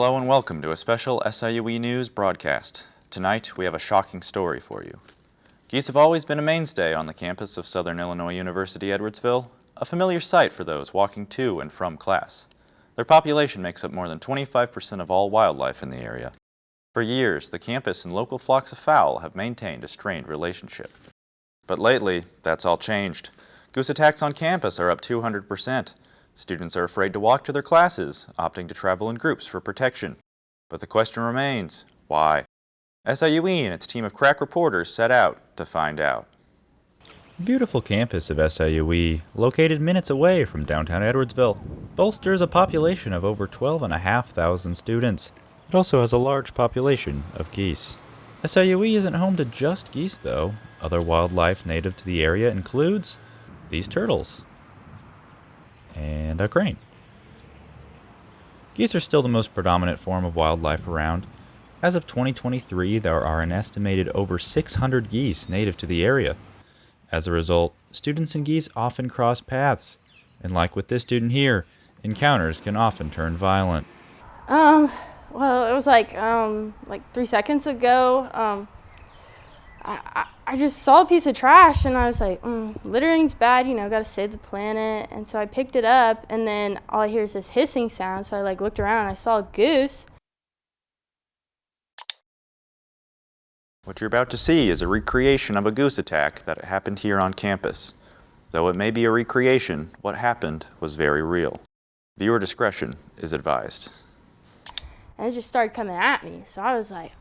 Hello and welcome to a special SIUE News broadcast. Tonight we have a shocking story for you. Geese have always been a mainstay on the campus of Southern Illinois University Edwardsville, a familiar sight for those walking to and from class. Their population makes up more than 25% of all wildlife in the area. For years, the campus and local flocks of fowl have maintained a strained relationship. But lately, that's all changed. Goose attacks on campus are up 200%. Students are afraid to walk to their classes, opting to travel in groups for protection. But the question remains, why? SIUE and its team of crack reporters set out to find out. The beautiful campus of SIUE, located minutes away from downtown Edwardsville, bolsters a population of over 12,500 students. It also has a large population of geese. SIUE isn't home to just geese, though. Other wildlife native to the area includes these turtles and a crane. Geese are still the most predominant form of wildlife around. As of 2023, there are an estimated over 600 geese native to the area. As a result, students and geese often cross paths, and like with this student here, encounters can often turn violent. Well, it was like 3 seconds ago. I just saw a piece of trash and I was like, littering's bad, gotta save the planet. And so I picked it up and then all I hear is this hissing sound. So I looked around and I saw a goose. What you're about to see is a recreation of a goose attack that happened here on campus. Though it may be a recreation, what happened was very real. Viewer discretion is advised. And it just started coming at me. So I was like,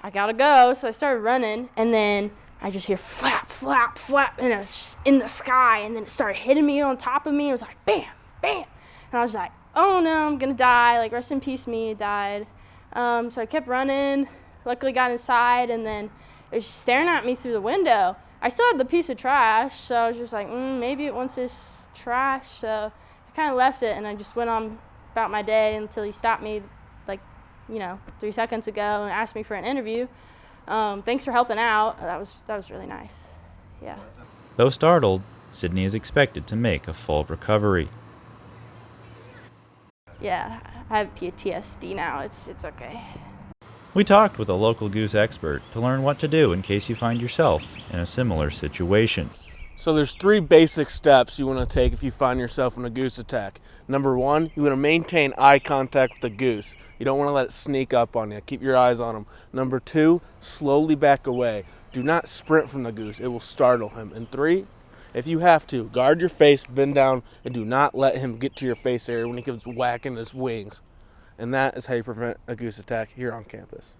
I gotta go. So I started running and then I just hear flap, flap, flap, and it was in the sky, and then it started hitting me on top of me. It was like bam, bam, and I was like, oh no, I'm gonna die. Like, rest in peace, me, died. So I kept running. Luckily got inside, and then it was staring at me through the window. I still had the piece of trash, so I was just like, maybe it wants this trash. So I kind of left it, and I just went on about my day until he stopped me, 3 seconds ago, and asked me for an interview. Thanks for helping out. That was really nice. Yeah. Though startled, Sydney is expected to make a full recovery. Yeah, I have PTSD now. It's okay. We talked with a local goose expert to learn what to do in case you find yourself in a similar situation. So there's 3 basic steps you want to take if you find yourself in a goose attack. Number 1, you want to maintain eye contact with the goose. You don't want to let it sneak up on you. Keep your eyes on him. Number 2, slowly back away. Do not sprint from the goose. It will startle him. And 3, if you have to, guard your face, bend down, and do not let him get to your face area when he comes whacking his wings. And that is how you prevent a goose attack here on campus.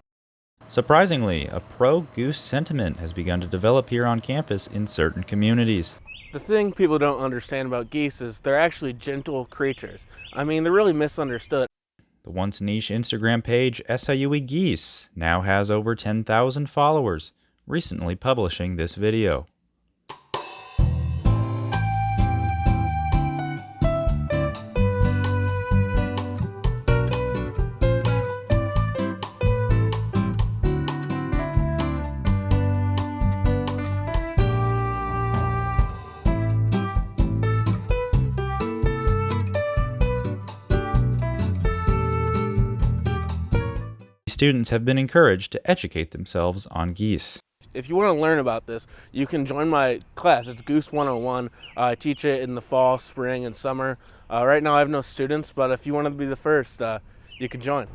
Surprisingly, a pro-goose sentiment has begun to develop here on campus in certain communities. The thing people don't understand about geese is they're actually gentle creatures. I mean, they're really misunderstood. The once niche Instagram page SIUE Geese now has over 10,000 followers, recently publishing this video. Students have been encouraged to educate themselves on geese. If you want to learn about this, you can join my class. It's Goose 101. I teach it in the fall, spring, and summer. Right now I have no students, but if you want to be the first, you can join.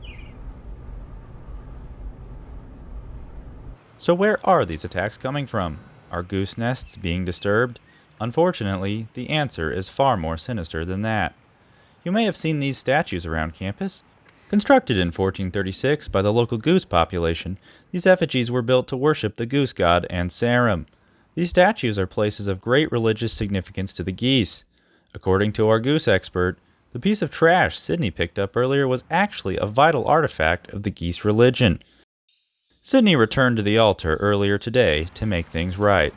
So where are these attacks coming from? Are goose nests being disturbed? Unfortunately, the answer is far more sinister than that. You may have seen these statues around campus. Constructed in 1436 by the local goose population, these effigies were built to worship the goose god Ansarum. These statues are places of great religious significance to the geese. According to our goose expert, the piece of trash Sydney picked up earlier was actually a vital artifact of the geese religion. Sydney returned to the altar earlier today to make things right.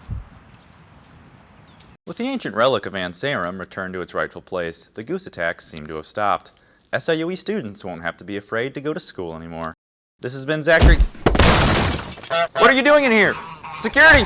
With the ancient relic of Ansarum returned to its rightful place, the goose attacks seem to have stopped. SIUE students won't have to be afraid to go to school anymore. This has been Zakary. What are you doing in here? Security!